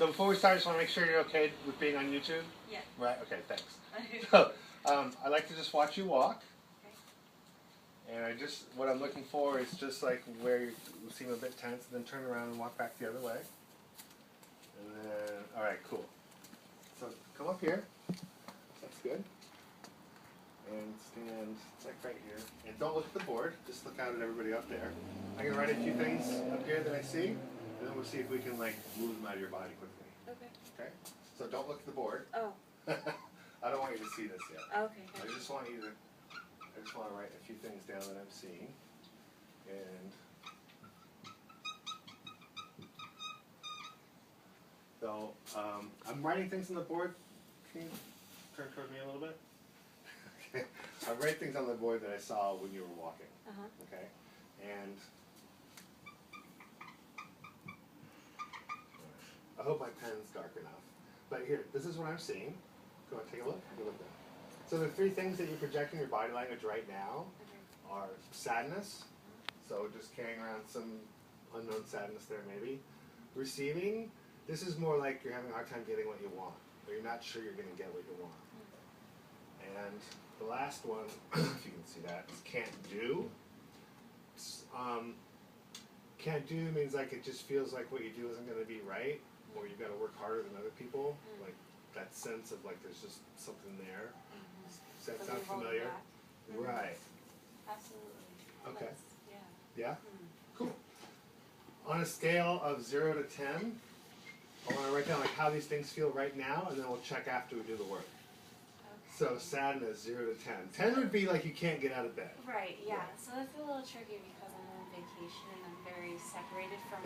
So before we start, I just want to make sure you're okay with being on YouTube? Yeah. Right, okay, thanks. So, I like to just watch you walk. Okay. And what I'm looking for is just like where you seem a bit tense, and then turn around and walk back the other way. And then, alright, cool. So come up here. That's good. And stand, like right here. And don't look at the board, just look out at everybody up there. I'm going to write a few things up here that I see, and then we'll see if we can like move them out of your body quickly. Okay. Okay? So don't look at the board. Oh. I don't want you to see this yet. Okay. I just want to write a few things down that I'm seeing. And so I'm writing things on the board. Can you turn toward me a little bit? Okay. I write things on the board that I saw when you were walking. Okay? And I hope my pen's dark enough. But here, this is what I'm seeing. Go on, take a look. Go look there. So the three things that you project in your body language right now are sadness. So just carrying around some unknown sadness there maybe. Receiving, this is more like you're having a hard time getting what you want. Or you're not sure you're going to get what you want. And the last one, if you can see that, is can't do. Can't do means like it just feels like what you do isn't going to be right, or you've got to work harder than other people. Like that sense of like there's just something there. Does that sound familiar? Right. Absolutely. Okay. Yeah. Yeah? Cool. On a scale of 0 to 10, I want to write down like how these things feel right now, and then we'll check after we do the work. So sadness, 0 to 10. 10 would be like you can't get out of bed. Right, yeah. So that's a little tricky because I'm on vacation and I'm very separated from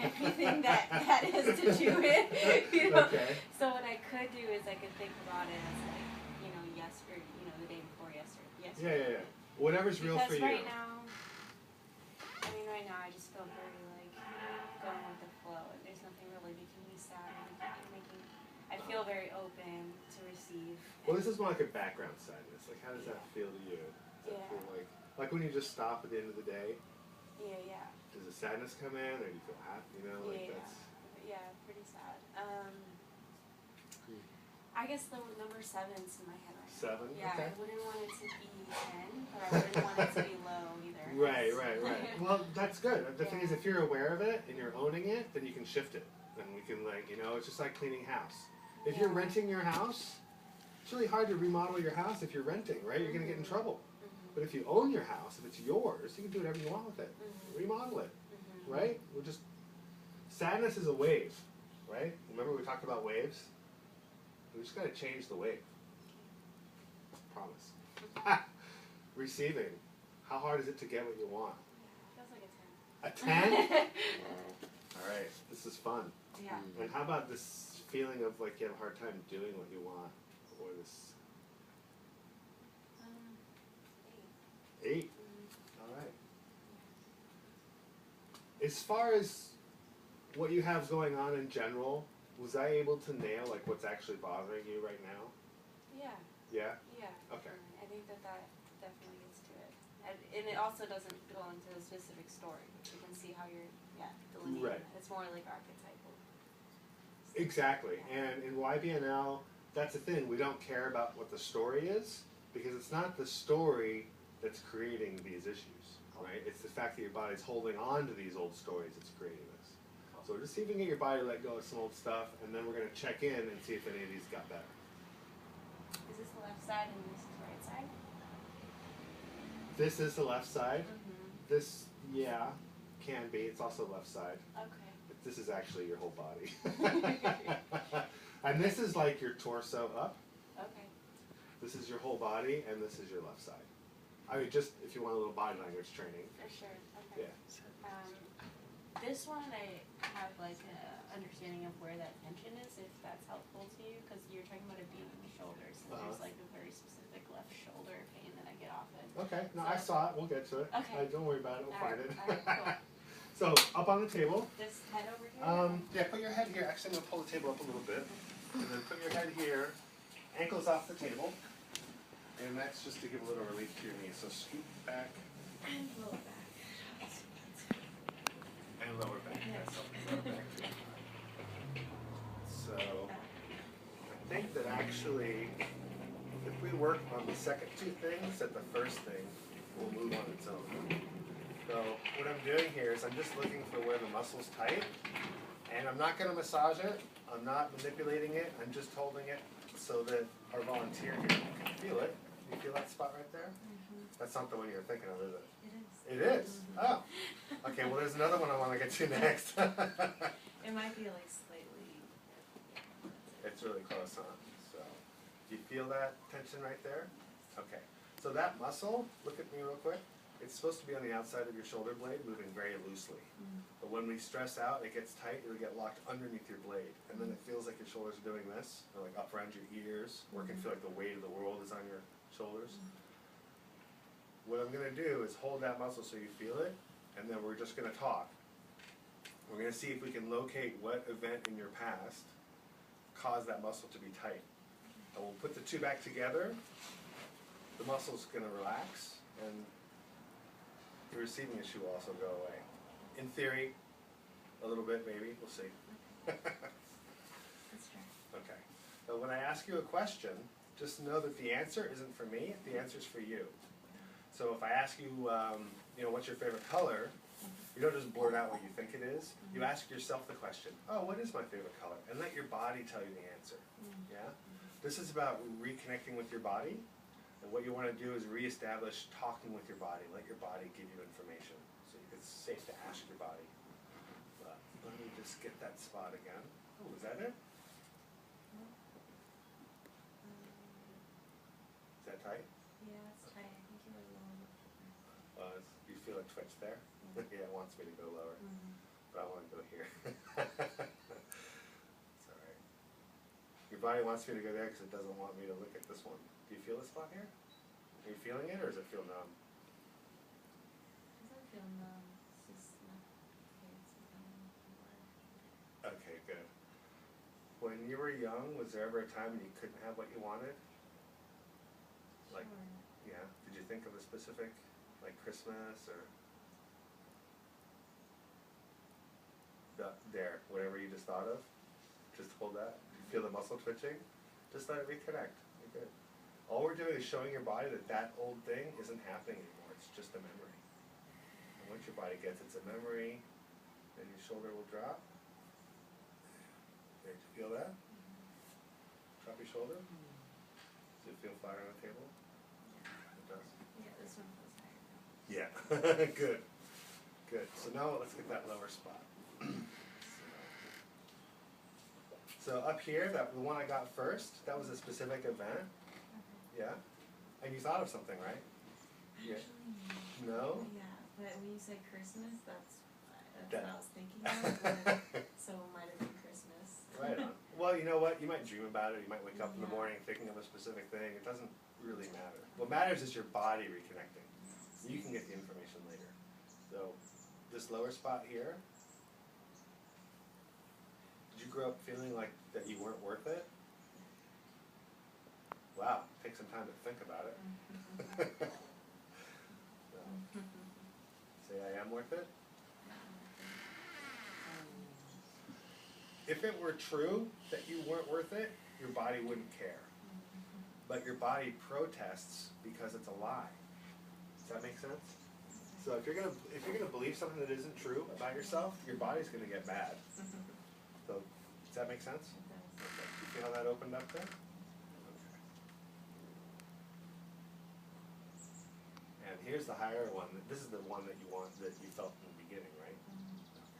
everything that is to do it. You know? Okay. So what I could do is I could think about it as like, the day before yesterday. Yeah. Whatever's real for you. Because right now I just feel very like going with the flow, and there's nothing really making me sad. I feel very open to receive. Well, this is more like a background sadness. Like, how does that feel to you? Does that feel like when you just stop at the end of the day? Yeah. Does the sadness come in, or do you feel happy? Yeah, pretty sad. I guess the number 7's in my head right now. 7? Yeah, okay. I wouldn't want it to be 10, but I wouldn't want it to be low either. Right. Well, that's good. The thing is, if you're aware of it and you're owning it, then you can shift it. Then we can it's just like cleaning house. If you're renting your house, it's really hard to remodel your house if you're renting, right? You're going to get in trouble. But if you own your house, if it's yours, you can do whatever you want with it. Remodel it, right? Sadness is a wave, right? Remember we talked about waves? We just got to change the wave. Promise. Receiving. How hard is it to get what you want? Feels like a 10. A 10? All right. This is fun. Yeah. And how about this feeling of like you have a hard time doing what you want? Or this... 8. All right. As far as what you have going on in general, was I able to nail like what's actually bothering you right now? Yeah. Yeah? Yeah. Okay. I think that definitely gets to it. And it also doesn't go into a specific story. You can see how you're delineating. Right. It's more like archetypal. Exactly. And in YBNL, that's the thing. We don't care about what the story is because it's not the story that's creating these issues, right? It's the fact that your body's holding on to these old stories that's creating this. So we're just see if we can get your body to let go of some old stuff, and then we're going to check in and see if any of these got better. Is this the left side and this is the right side? This is the left side. This, can be. It's also the left side. Okay. But this is actually your whole body. And this is like your torso up. Okay. This is your whole body, and this is your left side. I mean, just if you want a little body language training. For sure. Okay. Yeah. This one I have like an understanding of where that tension is, if that's helpful to you, because you're talking about it being in the shoulders, and there's like a very specific left shoulder pain that I get often. Okay. No, I saw it. We'll get to it. Okay. Don't worry about it. We'll find it. All right, cool. So, up on the table. This head over here? Yeah, put your head here. Actually, I'm going to pull the table up a little bit. And then put your head here. Ankles off the table. And that's just to give a little relief to your knees. So scoot back. And lower back. And lower back. Yes. That's up. Lower back too. actually, if we work on the second two things, that the first thing will move on its own. So what I'm doing here is I'm just looking for where the muscle's tight, and I'm not going to massage it, I'm not manipulating it, I'm just holding it so that our volunteer here can feel it. You feel that spot right there? That's not the one you're thinking of, is it? It is. It is? Oh. Okay, well there's another one I want to get to next. It might be like slightly. It's really close, huh? So, do you feel that tension right there? Okay. So that muscle, look at me real quick. It's supposed to be on the outside of your shoulder blade, moving very loosely. But when we stress out, it gets tight, it'll get locked underneath your blade. And then it feels like your shoulders are doing this, or like up around your ears, or it can feel like the weight of the world is on your shoulders. What I'm gonna do is hold that muscle so you feel it, and then we're just gonna talk. We're gonna see if we can locate what event in your past caused that muscle to be tight. And we'll put the two back together. The muscle's gonna relax, and the receiving issue will also go away. In theory, a little bit maybe, we'll see. That's true. Okay. So when I ask you a question, just know that the answer isn't for me, the answer's for you. So if I ask you, what's your favorite color, you don't just blurt out what you think it is. You ask yourself the question, oh, what is my favorite color? And let your body tell you the answer. Yeah? This is about reconnecting with your body. And what you want to do is reestablish talking with your body. Let your body give you information. So it's safe to ask your body. But let me just get that spot again. Oh, is that it? Is that tight? Yeah, it's tight. I think you're low. You feel a twitch there? Yeah, it wants me to go lower. But I want to go here. It's alright. Your body wants me to go there because it doesn't want me to look at this one. Do you feel the spot here? Are you feeling it, or does it feel numb? It doesn't feel numb. It's just not Okay, good. When you were young, was there ever a time when you couldn't have what you wanted? Like, sure. yeah. Did you think of a specific, like Christmas or whatever you just thought of? Just hold that. Feel the muscle twitching? Just let it reconnect. You're good. All we're doing is showing your body that that old thing isn't happening anymore. It's just a memory. And once your body gets it's a memory, then your shoulder will drop. There, do you feel that? Drop your shoulder. Does it feel flat on the table? It does. Yeah, this one feels higher now. Yeah. Good. Good. So now let's get that lower spot. So up here, the one I got first, that was a specific event. Yeah? And you thought of something, right? Yeah. Actually, No? yeah, but when you said Christmas, that's what I was thinking of. But, so it might have been Christmas. Right on. Well, you know what? You might dream about it. You might wake up in the morning thinking of a specific thing. It doesn't really matter. What matters is your body reconnecting. You can get the information later. So this lower spot here, did you grow up feeling like that you weren't worth it? Wow, take some time to think about it. So, say I am worth it. If it were true that you weren't worth it, your body wouldn't care. But your body protests because it's a lie. Does that make sense? So if you're gonna believe something that isn't true about yourself, your body's gonna get mad. So does that make sense? Okay. You see how that opened up there? Okay. And here's the higher one. This is the one that you want, that you felt in the beginning, right? Okay.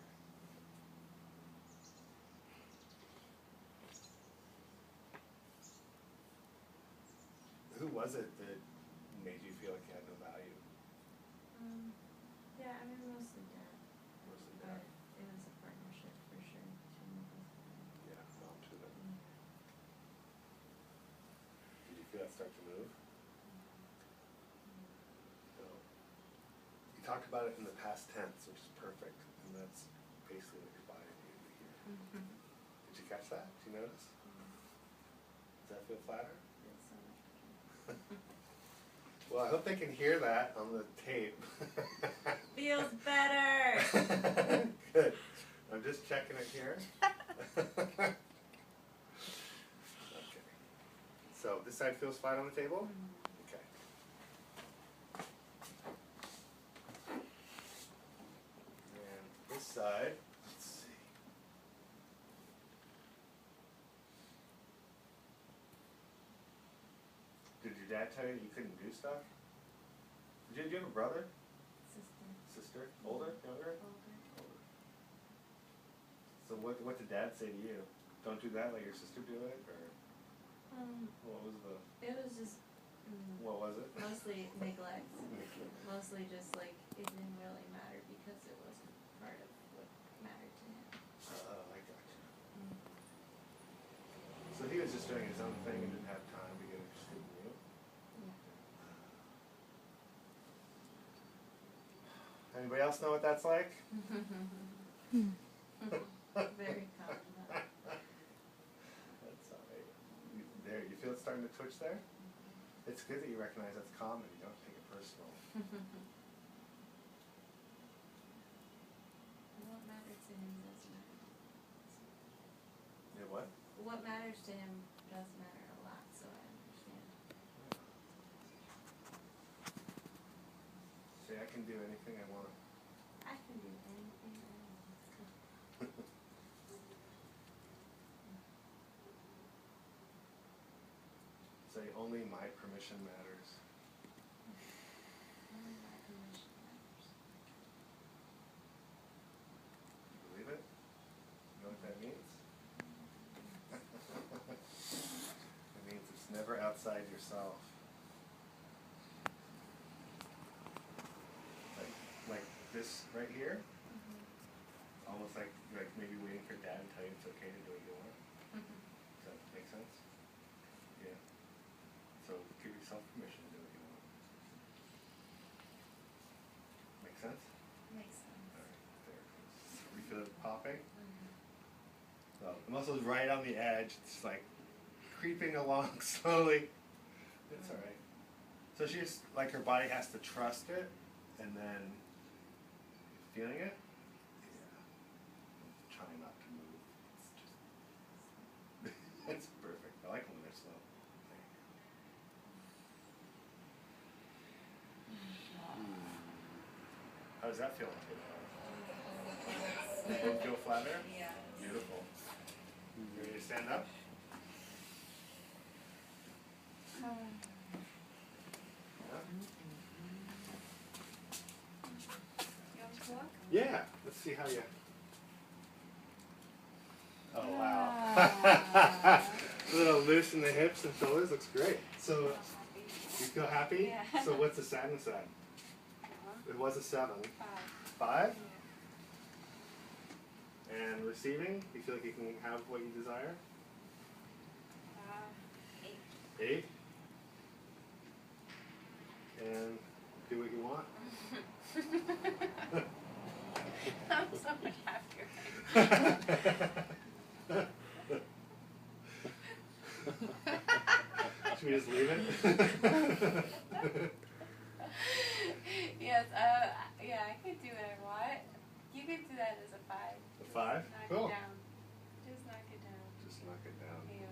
Who was it that made you feel like you had no value? Yeah, I mean mostly Dad. Mostly But Dad. it was a partnership for sure between both of them. Yeah, mom too then. Did you feel that start to move? No. You talked about it in the past tense, which is perfect, and that's basically what your body needed to hear. Did you catch that? Did you notice? Does that feel flatter? Feels so much better. Well, I hope they can hear that on the tape. Feels better! Good. I'm just checking it here. Okay. side feels fine on the table? Okay. And this side, let's see. Did your dad tell you you couldn't do stuff? Did you have a brother? Sister? Older? Younger? Older. So what did Dad say to you? Don't do that, let your sister do it, or what was the? It was just. What was it? Mostly neglect. Mostly just like it didn't really matter because it wasn't part of what mattered to him. Oh, I got you. So he was just doing his own thing and didn't have time to get interested in you. Anybody else know what that's like? Very common. That's alright. There, you feel it starting to twitch there? It's good that you recognize that's common. You don't take it personal. What matters to him does matter. Yeah, what? What matters to him does matter a lot, so I understand. Say, I can do anything I want. I can do anything I want. Say, only my permission matters. Only my permission matters. You believe it? You know what that means? It means it's never outside yourself. Like this right here, almost like maybe waiting for Dad to tell you it's okay to do what you want. Does that make sense? Yeah. So give yourself permission to do what you want. Make sense? Makes sense. All right, there. You feel it popping? Well, the muscle's right on the edge. It's like creeping along slowly. It's all right. So she's like her body has to trust it, and then feeling it. Yeah. Trying not to move. It's just. It's perfect. I like when they're slow. How does that feel? You both feel flat there? Yeah. Beautiful. You ready to stand up? Um, you want to walk? Yeah. Let's see how you. Oh wow. A little loose in the hips and shoulders. Looks great. So you feel happy? Yeah. So what's the sadness at? It was a 7. 5? And receiving? You feel like you can have what you desire? 8. 8? And do what you want? I'm so much happier. Should we just leave it? Yes, yeah, I could do what I want. You could do that as a 5. A 5? Knock Cool. it down. Just knock it down. Just knock it down. Yeah.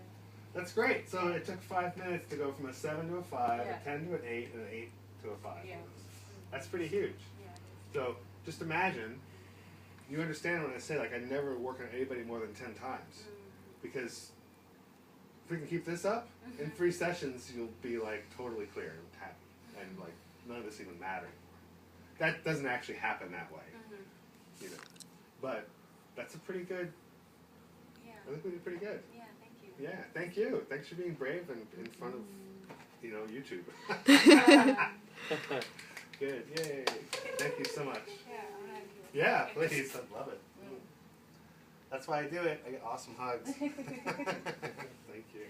That's great. So it took 5 minutes to go from a 7 to a 5, Yeah. a 10 to an 8, and an 8 to a 5. Yeah. That's pretty huge. Yeah. So just imagine, you understand when I say, like, I never work on anybody more than 10 times. Because if we can keep this up, in 3 sessions, you'll be, like, totally clear and happy. And, like, none of this even matter anymore. That doesn't actually happen that way. You know. But that's a pretty good, Yeah. I think we did pretty good. Yeah, thank you. Yeah, thank you. Thanks for being brave and in front of, you know, YouTube. Good, yay. Thank you so much. Yeah, I'm happy with Yeah, please, I'd love it. That's why I do it. I get awesome hugs. Thank you.